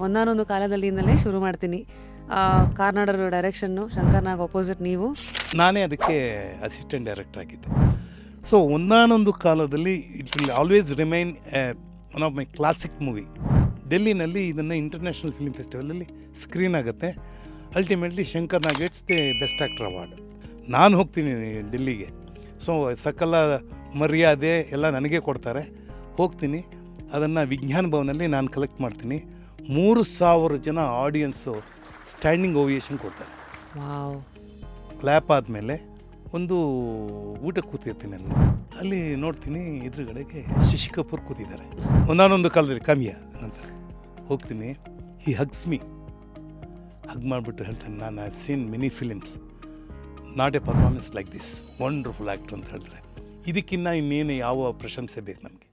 ಒಂದಾನೊಂದು ಕಾಲದಲ್ಲಿಂದಲೇ ಶುರು ಮಾಡ್ತೀನಿ. ಕಾರ್ನಾಡರ್ ಡೈರೆಕ್ಷನ್ನು, ಶಂಕರ್ ನಾಗ್ ಅಪೋಸಿಟ್ ನೀವು. ನಾನೇ ಅದಕ್ಕೆ ಅಸಿಸ್ಟೆಂಟ್ ಡೈರೆಕ್ಟರ್ ಆಗಿದ್ದೆ. ಸೊ ಒಂದಾನೊಂದು ಕಾಲದಲ್ಲಿ it will always remain one of my classic movie. ಡೆಲ್ಲಿನಲ್ಲಿ ಇದನ್ನು ಇಂಟರ್ನ್ಯಾಷನಲ್ ಫಿಲ್ಮ್ ಫೆಸ್ಟಿವಲಲ್ಲಿ ಸ್ಕ್ರೀನ್ ಆಗುತ್ತೆ. Ultimately Shankar Nag gets the best actor award. ನಾನು ಹೋಗ್ತೀನಿ ಡೆಲ್ಲಿಗೆ. ಸೊ ಸಕಲ ಮರ್ಯಾದೆ ಎಲ್ಲ ನನಗೆ ಕೊಡ್ತಾರೆ. ಹೋಗ್ತೀನಿ, ಅದನ್ನು ವಿಜ್ಞಾನ ಭವನಲ್ಲಿ ನಾನು ಕಲೆಕ್ಟ್ ಮಾಡ್ತೀನಿ. 3,000 ಜನ ಆಡಿಯನ್ಸು ಸ್ಟ್ಯಾಂಡಿಂಗ್ ಓವಿಯೇಷನ್ ಕೊಡ್ತಾರೆ. ವಾವ್. ಕ್ಲ್ಯಾಪ್ ಆದಮೇಲೆ ಒಂದು ಊಟಕ್ಕೆ ಕೂತಿರ್ತೀನಿ ಅಲ್ಲಿ ನೋಡ್ತೀನಿ, ಎದುರುಗಡೆಗೆ ಶಶಿ ಕಪೂರ್ ಕೂತಿದ್ದಾರೆ. ಒಂದಾನೊಂದು ಕಾಲದಲ್ಲಿ ಕಾಮಿಯಾ ಅಂತ ಹೋಗ್ತೀನಿ. ಹಿ ಹಗ್ಸ್ ಮೀ, ಹಗ್ ಮಾಡಿಬಿಟ್ಟು ಹೇಳ್ತಾನೆ, ನಾನು I seen many films, not a performance like this, wonderful actor ಅಂತ ಹೇಳ್ತಾರೆ. ಇದಕ್ಕಿನ್ನ ಇನ್ನೇನು ಯಾವ ಪ್ರಶಂಸೆ ಬೇಕು ನಮಗೆ?